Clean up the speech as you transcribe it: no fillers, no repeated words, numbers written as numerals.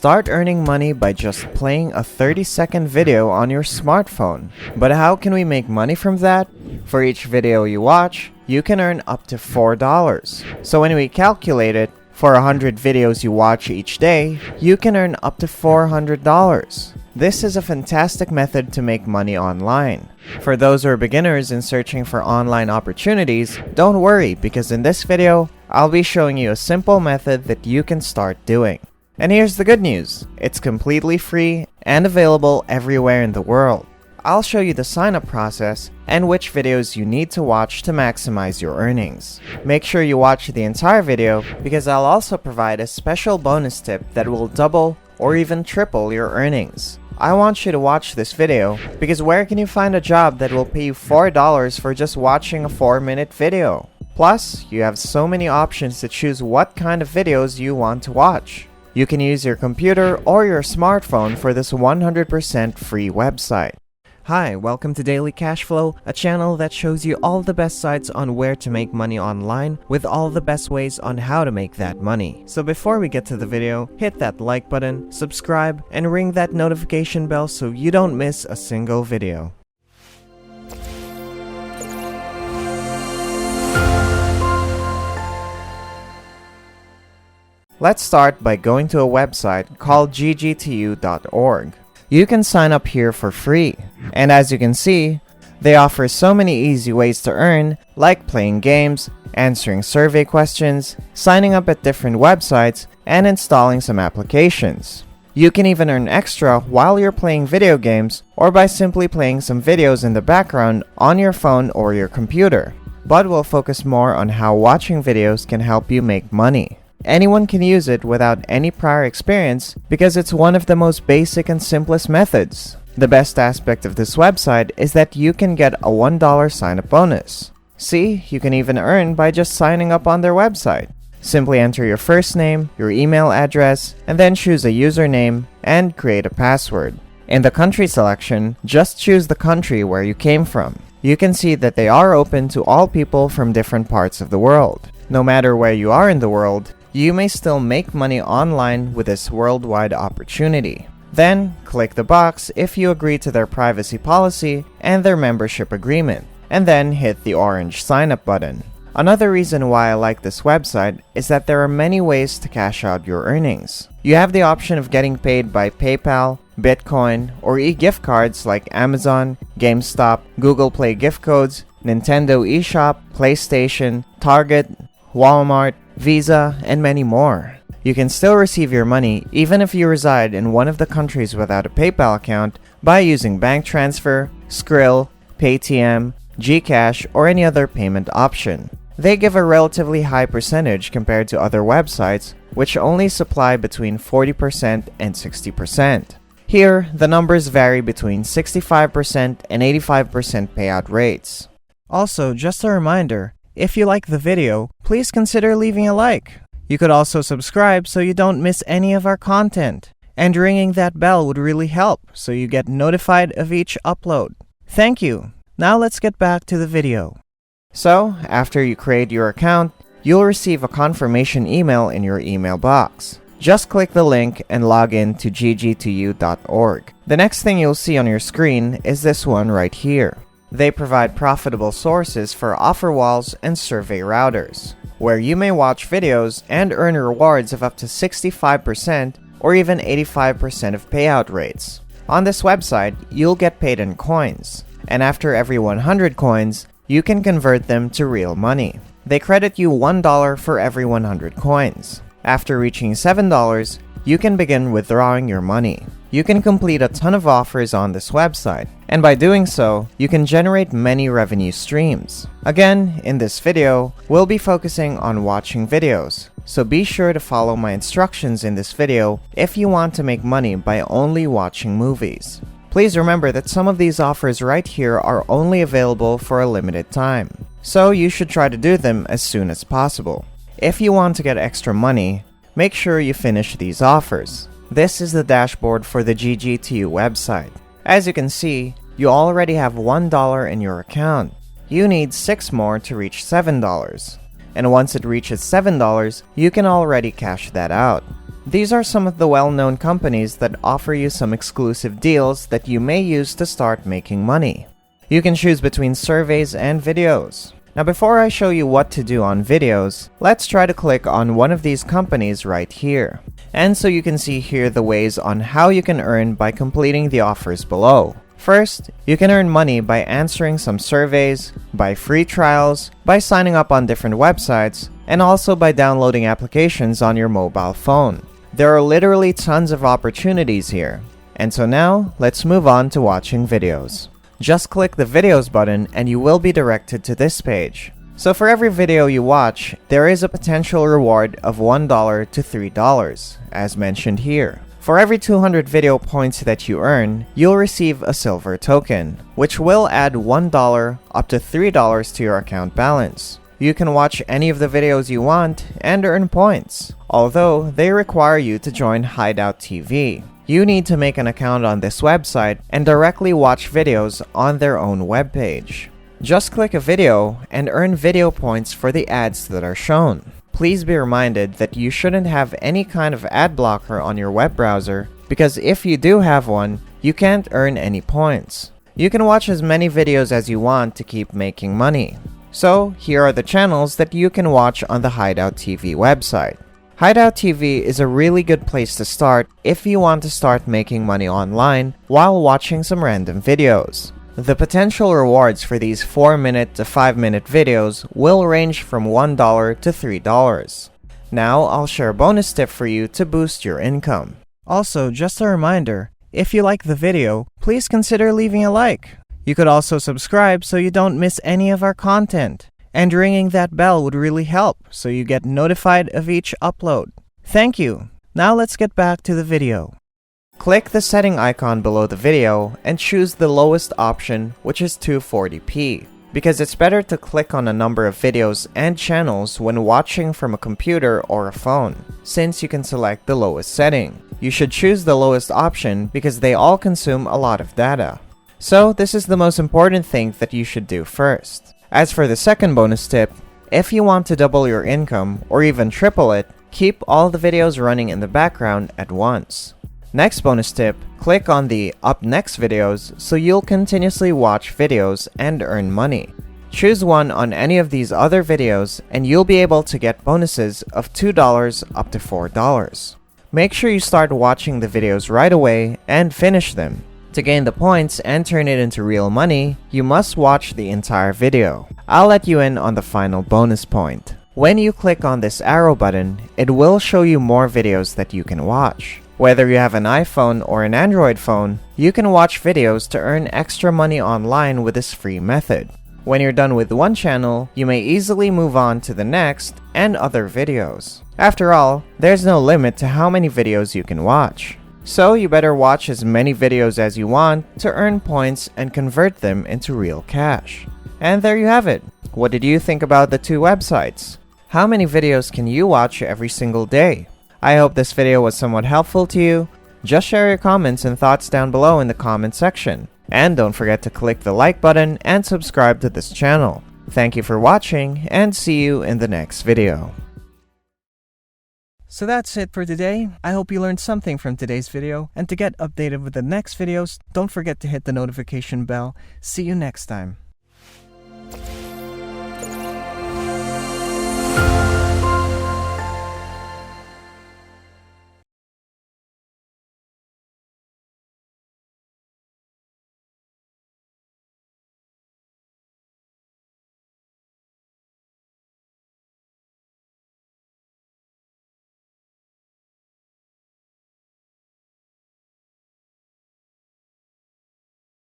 Start earning money by just playing a 30-second video on your smartphone. But how can we make money from that? For each video you watch, you can earn up to $4. So when we calculate it, for 100 videos you watch each day, you can earn up to $400. This is a fantastic method to make money online. For those who are beginners and searching for online opportunities, don't worry because in this video, I'll be showing you a simple method that you can start doing. And here's the good news, it's completely free and available everywhere in the world. I'll show you the sign-up process and which videos you need to watch to maximize your earnings. Make sure you watch the entire video because I'll also provide a special bonus tip that will double or even triple your earnings. I want you to watch this video because where can you find a job that will pay you $4 for just watching a 4-minute video? Plus, you have so many options to choose what kind of videos you want to watch. You can use your computer or your smartphone for this 100% free website. Hi, welcome to Daily Cashflow, a channel that shows you all the best sites on where to make money online with all the best ways on how to make that money. So before we get to the video, hit that like button, subscribe, and ring that notification bell so you don't miss a single video. Let's start by going to a website called ggtu.org. You can sign up here for free. And as you can see, they offer so many easy ways to earn, like playing games, answering survey questions, signing up at different websites, and installing some applications. You can even earn extra while you're playing video games or by simply playing some videos in the background on your phone or your computer. But we'll focus more on how watching videos can help you make money. Anyone can use it without any prior experience because it's one of the most basic and simplest methods. The best aspect of this website is that you can get a $1 sign-up bonus. See, you can even earn by just signing up on their website. Simply enter your first name, your email address, and then choose a username and create a password. In the country selection, just choose the country where you came from. You can see that they are open to all people from different parts of the world. No matter where you are in the world, you may still make money online with this worldwide opportunity. Then, click the box if you agree to their privacy policy and their membership agreement, and then hit the orange sign up button. Another reason why I like this website is that there are many ways to cash out your earnings. You have the option of getting paid by PayPal, Bitcoin, or e-gift cards like Amazon, GameStop, Google Play gift codes, Nintendo eShop, PlayStation, Target, Walmart, Visa, and many more. You can still receive your money even if you reside in one of the countries without a PayPal account by using bank transfer, Skrill, Paytm, Gcash, or any other payment option. They give a relatively high percentage compared to other websites, which only supply between 40% and 60%. Here, the numbers vary between 65% and 85% payout rates. Also, just a reminder, if you like the video, please consider leaving a like. You could also subscribe so you don't miss any of our content. And ringing that bell would really help so you get notified of each upload. Thank you. Now let's get back to the video. So, after you create your account, you'll receive a confirmation email in your email box. Just click the link and log in to ggtu.org. The next thing you'll see on your screen is this one right here. They provide profitable sources for offer walls and survey routers, where you may watch videos and earn rewards of up to 65% or even 85% of payout rates. On this website, you'll get paid in coins, and after every 100 coins, you can convert them to real money. They credit you $1 for every 100 coins. After reaching $7, you can begin withdrawing your money. You can complete a ton of offers on this website, and by doing so, you can generate many revenue streams. Again, in this video, we'll be focusing on watching videos, so be sure to follow my instructions in this video if you want to make money by only watching movies. Please remember that some of these offers right here are only available for a limited time, so you should try to do them as soon as possible. If you want to get extra money, make sure you finish these offers. This is the dashboard for the GGTU website. As you can see, you already have $1 in your account. You need 6 more to reach $7. And once it reaches $7, you can already cash that out. These are some of the well-known companies that offer you some exclusive deals that you may use to start making money. You can choose between surveys and videos. Now before I show you what to do on videos, let's try to click on one of these companies right here. And so you can see here the ways on how you can earn by completing the offers below. First, you can earn money by answering some surveys, by free trials, by signing up on different websites, and also by downloading applications on your mobile phone. There are literally tons of opportunities here. And so now, let's move on to watching videos. Just click the videos button and you will be directed to this page. So for every video you watch, there is a potential reward of $1 to $3, as mentioned here. For every 200 video points that you earn, you'll receive a silver token, which will add $1 up to $3 to your account balance. You can watch any of the videos you want and earn points, although they require you to join Hideout TV. You need to make an account on this website and directly watch videos on their own webpage. Just click a video and earn video points for the ads that are shown. Please be reminded that you shouldn't have any kind of ad blocker on your web browser, because if you do have one, you can't earn any points. You can watch as many videos as you want to keep making money. So here are the channels that you can watch on the Hideout TV website. Hideout TV is a really good place to start if you want to start making money online while watching some random videos. The potential rewards for these 4-minute to 5-minute videos will range from $1 to $3. Now I'll share a bonus tip for you to boost your income. Also, just a reminder, if you like the video, please consider leaving a like. You could also subscribe so you don't miss any of our content. And ringing that bell would really help so you get notified of each upload. Thank you. Now let's get back to the video. Click the setting icon below the video and choose the lowest option, which is 240p, because it's better to click on a number of videos and channels when watching from a computer or a phone, since you can select the lowest setting. You should choose the lowest option because they all consume a lot of data. So this is the most important thing that you should do first. As for the second bonus tip, if you want to double your income or even triple it, keep all the videos running in the background at once. Next bonus tip, click on the Up Next videos so you'll continuously watch videos and earn money. Choose one on any of these other videos and you'll be able to get bonuses of $2 up to $4. Make sure you start watching the videos right away and finish them. To gain the points and turn it into real money, you must watch the entire video. I'll let you in on the final bonus point. When you click on this arrow button, it will show you more videos that you can watch. Whether you have an iPhone or an Android phone, you can watch videos to earn extra money online with this free method. When you're done with one channel, you may easily move on to the next and other videos. After all, there's no limit to how many videos you can watch. So you better watch as many videos as you want to earn points and convert them into real cash. And there you have it. What did you think about the two websites? How many videos can you watch every single day? I hope this video was somewhat helpful to you. Just share your comments and thoughts down below in the comment section. And don't forget to click the like button and subscribe to this channel. Thank you for watching and see you in the next video. So that's it for today. I hope you learned something from today's video, and to get updated with the next videos, don't forget to hit the notification bell. See you next time.